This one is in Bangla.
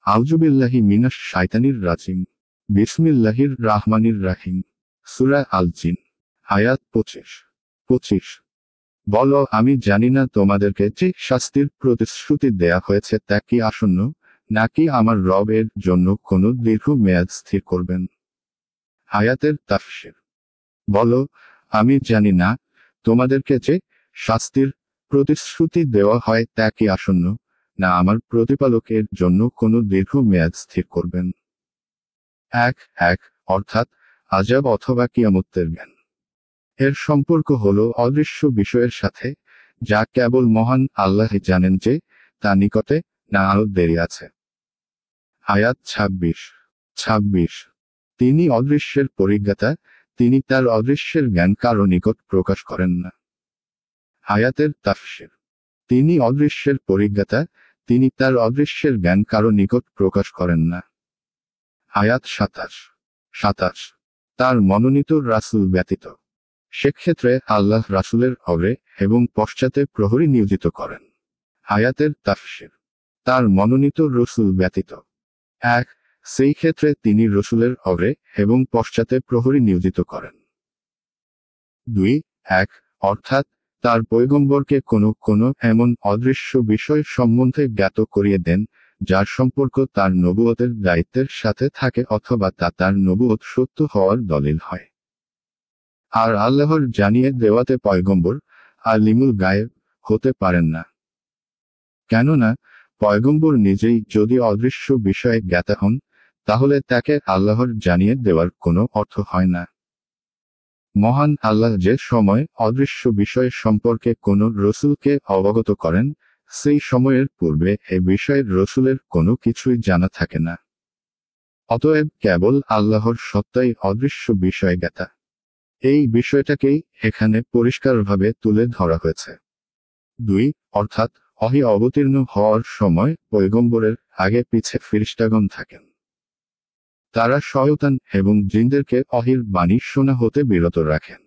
আউযুবিল্লাহি মিনাশ শাইতানির রাজিম। বিসমিল্লাহির রাহমানির রাহিম। সূরা আল জিন, আয়াত 25। বলো, আমি জানি না তোমাদেরকে যে শাস্তির প্রতিশ্রুতি দেয়া হয়েছে তা কি আসন্ন, নাকি আমার রব এর জন্য কোনো দীর্ঘ মেয়াদ স্থির করবেন। আয়াতের তাফসীর। বলো, আমি জানি না তোমাদেরকে যে শাস্তির প্রতিশ্রুতি দেওয়া হয় তা কি আসন্ন, না আমার প্রতিপালক এর জন্য কোনো দীর্ঘ মেয়াদ স্থির করবেন। 1 অর্থাৎ আযাব অথবা কিয়ামতের জ্ঞান। এর সম্পর্ক হলো অদৃশ্য বিষয়ের সাথে, যা কেবল মহান আল্লাহই জানেন যে তা নিকটে না আরো দেরি আছে। আয়াত 26। তিনি অদৃশ্যের পরিজ্ঞাতা, তিনি তার অদৃশ্যের জ্ঞান কারো নিকট প্রকাশ করেন না। আয়াতের তাফসীর। তিনি অদৃশ্যের পরিজ্ঞাতা, তিনি তার অদৃশ্যের জ্ঞান কারো নিকট প্রকাশ করেন না। আয়াত 27। তার মনোনীত রাসূল ব্যতীত। সেক্ষেত্রে আল্লাহ রাসূলের আগে এবং পশ্চাতে প্রহরী নিয়োজিত করেন। আয়াতের তাফসীর। তার মনোনীত রসূল ব্যতীত। 1 সেই ক্ষেত্রে তিনি রসূলের আগে এবং পশ্চাতে প্রহরী নিয়োজিত করেন। 2 অর্থাৎ তার পয়গম্বরকে কোনো এমন অদৃশ্য বিষয় সম্বন্ধে জ্ঞাত করিয়ে দেন, যার সম্পর্ক তার নবুয়তের দায়িত্বের সাথে থাকে অথবা তা তার নবুয়ত সত্য হওয়ার দলিল হয়। আর আল্লাহর জানিয়ে দেওয়াতে পয়গম্বর আলিমুল গায়েব হতে পারেন না। কেননা পয়গম্বর নিজেই যদি অদৃশ্য বিষয়ে জ্ঞাতা হন, তাহলে তাকে আল্লাহর জানিয়ে দেওয়ার কোনো অর্থ হয় না। মহান আল্লাহ যে সময় অদৃশ্য বিষয় সম্পর্কে কোনো রসূলকে অবগত করেন, সেই সময়ের পূর্বে এ বিষয়ের রসূলের কোনো কিছুই জানা থাকে না। অতএব কেবল আল্লাহর সত্তাই অদৃশ্য বিষয় জ্ঞাতা। এই বিষয়টাকেই এখানে পরিষ্কারভাবে তুলে ধরা হয়েছে। 2 অর্থাৎ ওহী অবতীর্ণ হওয়ার সময় পয়গম্বরের আগে পিছে ফেরেশতাগণ থাকেন। তারা শয়তান এবং জিনদেরকে ওহীর বাণী শোনা হতে বিরত রাখেন।